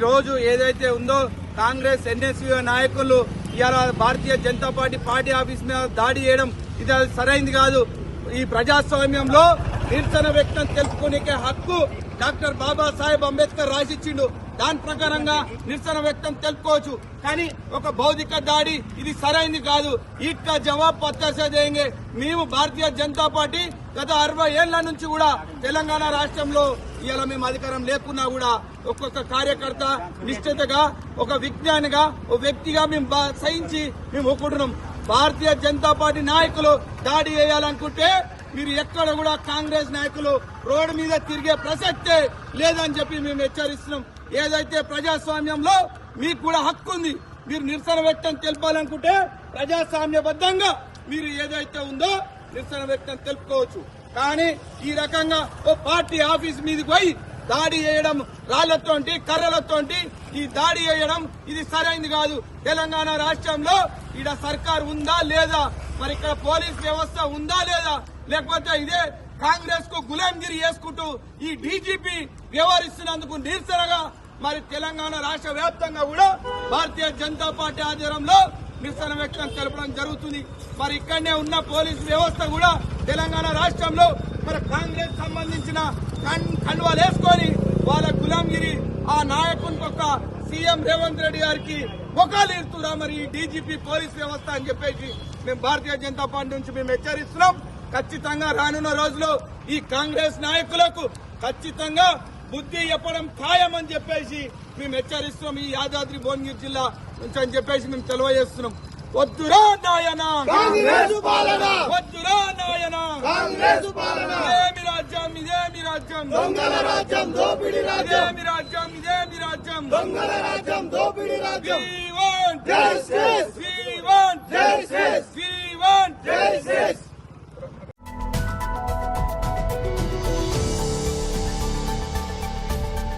రోజు ఏదైతే ఉందో కాంగ్రెస్ ఎన్ఎస్యూ నాయకులు ఇవాళ భారతీయ జనతా పార్టీ ఆఫీస్ మీద దాడి చేయడం ఇది సరైంది కాదు. ఈ ప్రజాస్వామ్యంలో నిరసన వ్యక్తం తెలుపుకునే హక్కు డాక్టర్ బాబాసాహెబ్ అంబేద్కర్ రాసిచ్చిండు. దాని ప్రకారంగా నిరసన వ్యక్తం తెలుపుకోవచ్చు. కానీ ఒక భౌతిక దాడి ఇది సరైంది కాదు. ఇట్లా జవాబు పత్తా దేంగే. మేము భారతీయ జనతా పార్టీ గత 60 ఏళ్ల నుంచి కూడా తెలంగాణ రాష్ట్రంలో ఇలా మేము అధికారం లేకున్నా కూడా ఒక్కొక్క కార్యకర్త నిశ్చితగా ఒక విజ్ఞానిగా ఒక వ్యక్తిగా మేము సహించి మేము ఒప్పుకుంటున్నాం. భారతీయ జనతా పార్టీ నాయకులు దాడి చేయాలనుకుంటే మీరు ఎక్కడ కూడా కాంగ్రెస్ నాయకులు రోడ్డు మీద తిరిగే ప్రసక్తే లేదని చెప్పి మేము హెచ్చరిస్తున్నాం. ఏదైతే ప్రజాస్వామ్యంలో మీకు కూడా హక్కు ఉంది. మీరు నిరసన వ్యక్తం తెలపాలనుకుంటే ప్రజాస్వామ్యబద్ధంగా మీరు ఏదైతే ఉందో నిరసన వ్యక్తం తెలుపుకోవచ్చు. కానీ ఈ రకంగా ఓ పార్టీ ఆఫీస్ మీదకి పోయి దాడి చేయడం, రాళ్లతోటి కర్రలతోటి ఈ దాడి చేయడం ఇది సరైంది కాదు. తెలంగాణ రాష్ట్రంలో ఈడ సర్కార్ ఉందా లేదా, మరి ఇక్కడ పోలీస్ వ్యవస్థ ఉందా లేదా, లేకపోతే ఇదే కాంగ్రెస్ కు గులాంగిరి చేసుకుంటూ ఈ డీజీపీ వ్యవహరిస్తున్నందుకు నిరసనగా మరి తెలంగాణ రాష్ట్ర వ్యాప్తంగా కూడా భారతీయ జనతా పార్టీ ఆధ్వర్యంలో నిరసన వ్యక్తం తెలపడం జరుగుతుంది. మరి ఇక్కడనే ఉన్న పోలీస్ వ్యవస్థ కూడా తెలంగాణ రాష్ట్రంలో మరి కాంగ్రెస్ సంబంధించిన కండువాలు వేసుకొని వాళ్ళ గులాంగిరి ఆ నాయకునికి ఒక సీఎం రేవంత్ రెడ్డి గారికి మొఖాలు ఇస్తున్నా మరి ఈ డీజీపీ పోలీస్ వ్యవస్థ అని చెప్పేసి మేము భారతీయ జనతా పార్టీ నుంచి మేము హెచ్చరిస్తున్నాం. ఖచ్చితంగా రానున్న రోజుల్లో ఈ కాంగ్రెస్ నాయకులకు ఖచ్చితంగా బుద్ధి చెప్పడం ఖాయమని చెప్పేసి మేము హెచ్చరిస్తున్నాం. ఈ యాదాద్రి భువనగిరి జిల్లా నుంచి అని చెప్పేసి మేము తెలియజేస్తున్నాం. వద్దురా నాయన వద్దురా నాయన, ఇదేమి రాజ్యం ఇదేమి రాజ్యం, దొంగల రాజ్యం దోపిడీ రాజ్యం, ఇదేమి రాజ్యం ఇదేమి రాజ్యం, దొంగల రాజ్యం దోపిడీ రాజ్యం.